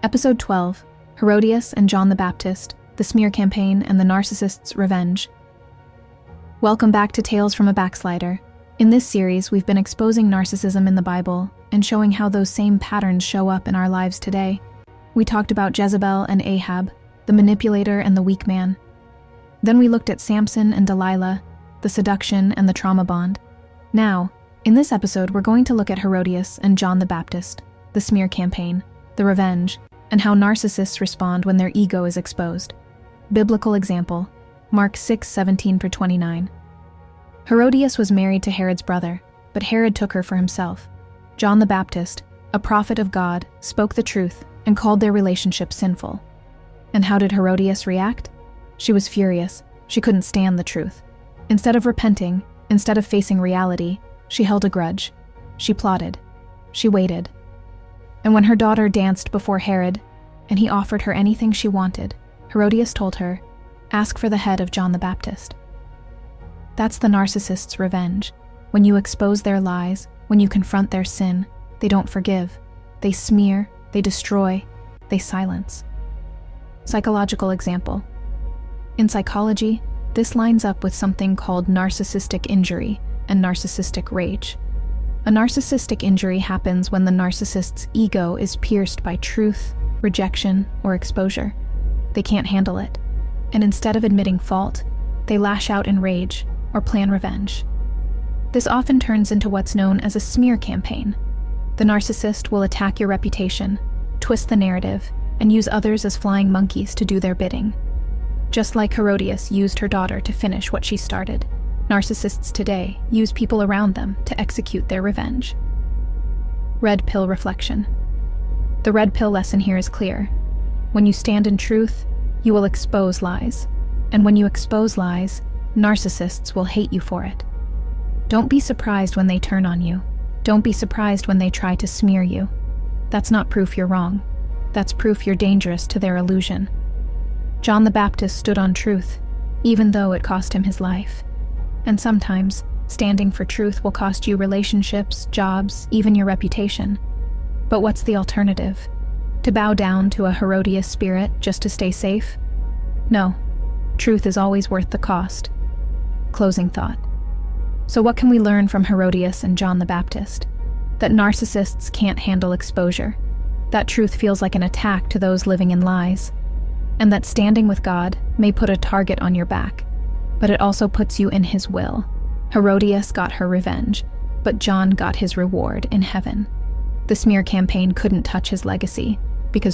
Episode 12, Herodias and John the Baptist, the Smear Campaign and the Narcissist's Revenge. Welcome back to Tales from a Backslider. In this series, we've been exposing narcissism in the Bible and showing how those same patterns show up in our lives today. We talked about Jezebel and Ahab, the manipulator and the weak man. Then we looked at Samson and Delilah, the seduction and the trauma bond. Now, in this episode, we're going to look at Herodias and John the Baptist, the Smear Campaign, the Revenge, and how narcissists respond when their ego is exposed. Biblical example, Mark 6:17-29. Herodias was married to Herod's brother, but Herod took her for himself. John the Baptist, a prophet of God, spoke the truth and called their relationship sinful. And how did Herodias react? She was furious. She couldn't stand the truth. Instead of repenting, instead of facing reality, she held a grudge. She plotted. She waited. And when her daughter danced before Herod, and he offered her anything she wanted, Herodias told her, "Ask for the head of John the Baptist." That's the narcissist's revenge. When you expose their lies, when you confront their sin, they don't forgive. They smear, they destroy, they silence. Psychological example. In psychology, this lines up with something called narcissistic injury and narcissistic rage. A narcissistic injury happens when the narcissist's ego is pierced by truth, rejection, or exposure. They can't handle it, and instead of admitting fault, they lash out in rage or plan revenge. This often turns into what's known as a smear campaign. The narcissist will attack your reputation, twist the narrative, and use others as flying monkeys to do their bidding. Just like Herodias used her daughter to finish what she started, narcissists today use people around them to execute their revenge. Red pill reflection. The red pill lesson here is clear. When you stand in truth, you will expose lies. And when you expose lies, narcissists will hate you for it. Don't be surprised when they turn on you. Don't be surprised when they try to smear you. That's not proof you're wrong. That's proof you're dangerous to their illusion. John the Baptist stood on truth, even though it cost him his life. And sometimes, standing for truth will cost you relationships, jobs, even your reputation. But what's the alternative? To bow down to a Herodias spirit just to stay safe? No, truth is always worth the cost. Closing thought. So what can we learn from Herodias and John the Baptist? That narcissists can't handle exposure. That truth feels like an attack to those living in lies. And that standing with God may put a target on your back, but it also puts you in his will. Herodias got her revenge, but John got his reward in heaven. The smear campaign couldn't touch his legacy.